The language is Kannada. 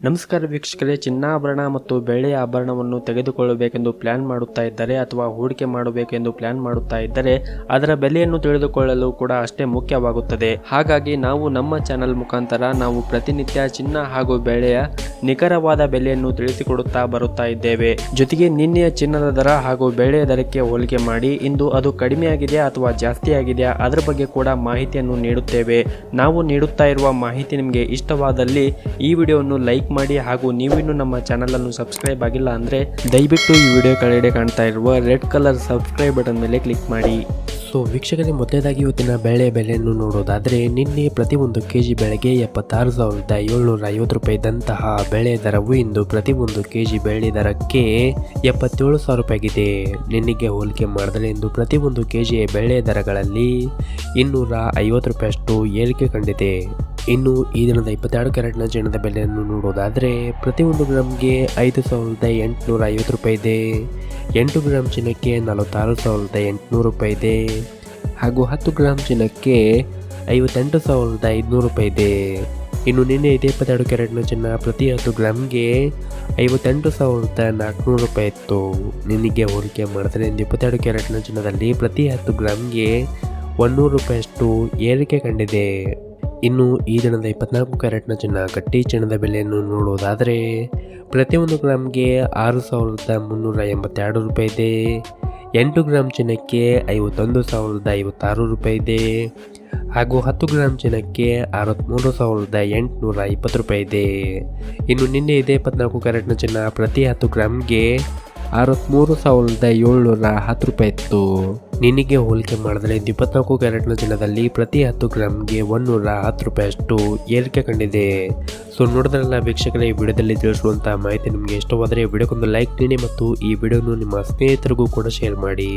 ನಮಸ್ಕಾರ ವೀಕ್ಷಕರೇ, ಚಿನ್ನಾಭರಣ ಮತ್ತು ಬೆಳ್ಳಿಯ ಆಭರಣವನ್ನು ತೆಗೆದುಕೊಳ್ಳಬೇಕೆಂದು ಪ್ಲಾನ್ ಮಾಡುತ್ತಾ ಇದ್ದರೆ ಅಥವಾ ಹೂಡಿಕೆ ಮಾಡಬೇಕೆಂದು ಪ್ಲಾನ್ ಮಾಡುತ್ತಾ ಇದ್ದರೆ ಅದರ ಬೆಲೆಯನ್ನು ತಿಳಿದುಕೊಳ್ಳಲು ಕೂಡ ಅಷ್ಟೇ ಮುಖ್ಯವಾಗುತ್ತದೆ. ಹಾಗಾಗಿ ನಾವು ನಮ್ಮ ಚಾನೆಲ್ ಮುಖಾಂತರ ನಾವು ಪ್ರತಿನಿತ್ಯ ಚಿನ್ನ ಹಾಗೂ ಬೆಳ್ಳಿಯ ನಿಖರವಾದ ಬೆಲೆಯನ್ನು ತಿಳಿಸಿಕೊಡುತ್ತಾ ಬರುತ್ತಾ ಇದ್ದೇವೆ. ಜೊತೆಗೆ ನಿನ್ನೆಯ ಚಿನ್ನದ ದರ ಹಾಗೂ ಬೆಳ್ಳಿಯ ದರಕ್ಕೆ ಹೋಲಿಕೆ ಮಾಡಿ ಇಂದು ಅದು ಕಡಿಮೆ ಆಗಿದೆಯಾ ಅಥವಾ ಜಾಸ್ತಿ ಆಗಿದೆಯಾ ಅದರ ಬಗ್ಗೆ ಕೂಡ ಮಾಹಿತಿಯನ್ನು ನೀಡುತ್ತೇವೆ. ನಾವು ನೀಡುತ್ತಾ ಇರುವ ಮಾಹಿತಿ ನಿಮಗೆ ಇಷ್ಟವಾದಲ್ಲಿ ಈ ವಿಡಿಯೋವನ್ನು ಲೈಕ್ ಮಾಡಿ ಹಾಗೂ ನೀವಿನ್ನೂ ನಮ್ಮ ಚಾನಲ್ ಅನ್ನು ಸಬ್ಸ್ಕ್ರೈಬ್ ಆಗಿಲ್ಲ ಅಂದ್ರೆ ದಯವಿಟ್ಟು ಈ ವಿಡಿಯೋ ಕೆಳಗಡೆ ಕಾಣ್ತಾ ಇರುವ ರೆಡ್ ಕಲರ್ ಸಬ್ಸ್ಕ್ರೈಬ್ ಬಟನ್ ಮೇಲೆ ಕ್ಲಿಕ್ ಮಾಡಿ. ಸೊ ವೀಕ್ಷಕರೇ, ಮೊದಲನೇದಾಗಿ ಇವತ್ತಿನ ಬೆಳೆಯ ಬೆಲೆಯನ್ನು ನೋಡೋದಾದರೆ ನಿನ್ನೆ ಪ್ರತಿ 1 kg ಬೆಳೆಗೆ 76,750 ರೂಪಾಯಿ ಇದ್ದಂತಹ ಬೆಳೆ ದರವು ಇಂದು ಪ್ರತಿ 1 kg ಬೆಳ್ಳಿ ದರಕ್ಕೆ 77,000 ರೂಪಾಯಿ ಆಗಿದೆ. ನಿನ್ನೆಗೆ ಹೋಲಿಕೆ ಮಾಡಿದರೆ ಇಂದು ಪ್ರತಿ 1 kg ಬೆಳೆ ದರಗಳಲ್ಲಿ 250 ರೂಪಾಯಿಯಷ್ಟು ಏರಿಕೆ ಕಂಡಿದೆ. ಇನ್ನು ಈ ದಿನದ 22 ಕ್ಯಾರೆಟ್ನ ಚಿನ್ನದ ಬೆಲೆಯನ್ನು ನೋಡೋದಾದರೆ ಪ್ರತಿ 1 ಗ್ರಾಮ್ಗೆ 5,850 ರೂಪಾಯಿ ಇದೆ. 8 ಗ್ರಾಮ್ ಚಿನ್ನಕ್ಕೆ 46,800 ರೂಪಾಯಿ ಇದೆ ಹಾಗೂ 10 ಗ್ರಾಮ್ ಚಿನ್ನಕ್ಕೆ 58,500 ರೂಪಾಯಿ ಇದೆ. ಇನ್ನು ನಿನ್ನೆ 22 ಕ್ಯಾರೆಟ್ನ ಚಿನ್ನ ಪ್ರತಿ 10 ಗ್ರಾಮ್ಗೆ 58,400 ರೂಪಾಯಿ ಇತ್ತು. ನಿನ್ನೆಗೆ ಹೋಲಿಕೆ ಮಾಡಿದರೆ 22 ಕ್ಯಾರೆಟ್ನ ಚಿನ್ನದಲ್ಲಿ ಪ್ರತಿ 10 ಗ್ರಾಮ್ಗೆ 100 ರೂಪಾಯಿಯಷ್ಟು ಏರಿಕೆ ಕಂಡಿದೆ. ಇನ್ನು ಈ ದಿನದ 24 ಕ್ಯಾರೆಟ್ನ ಚಿನ್ನ ಗಟ್ಟಿ ಚಿನ್ನದ ಬೆಲೆಯನ್ನು ನೋಡುವುದಾದರೆ ಪ್ರತಿ 1 ಗ್ರಾಮ್ಗೆ 6,382 ರೂಪಾಯಿ ಇದೆ. 8 ಗ್ರಾಮ್ ಚಿನ್ನಕ್ಕೆ 51,056 ರೂಪಾಯಿ ಇದೆ ಹಾಗೂ 10 ಗ್ರಾಮ್ ಚಿನ್ನಕ್ಕೆ 63,820 ರೂಪಾಯಿ ಇದೆ. ಇನ್ನು ನಿನ್ನೆ 24 ಕ್ಯಾರೆಟ್ನ ಚಿನ್ನ ಪ್ರತಿ 10 ಗ್ರಾಮ್ಗೆ 63,710 ರೂಪಾಯಿ ಇತ್ತು. ನಿನ್ನೆಗೆ ಹೋಲಿಕೆ ಮಾಡಿದರೆ 24 ಕ್ಯಾರೆಟ್ನ ಚಿನ್ನದಲ್ಲಿ ಪ್ರತಿ 10 ಗ್ರಾಮ್ಗೆ 110 ರೂಪಾಯಿಯಷ್ಟು ಏರಿಕೆ ಕಂಡಿದೆ. ಸೊ ನೋಡಿದ್ರಲ್ಲ ವೀಕ್ಷಕರೇ, ಈ ವಿಡಿಯೋದಲ್ಲಿ ತಿಳಿಸುವಂತಹ ಮಾಹಿತಿ ನಿಮಗೆ ಇಷ್ಟವಾದರೆ ವಿಡಿಯೋಕ್ಕೊಂದು ಲೈಕ್ ನೀಡಿ ಮತ್ತು ಈ ವಿಡಿಯೋನು ನಿಮ್ಮ ಸ್ನೇಹಿತರಿಗೂ ಕೂಡ ಶೇರ್ ಮಾಡಿ.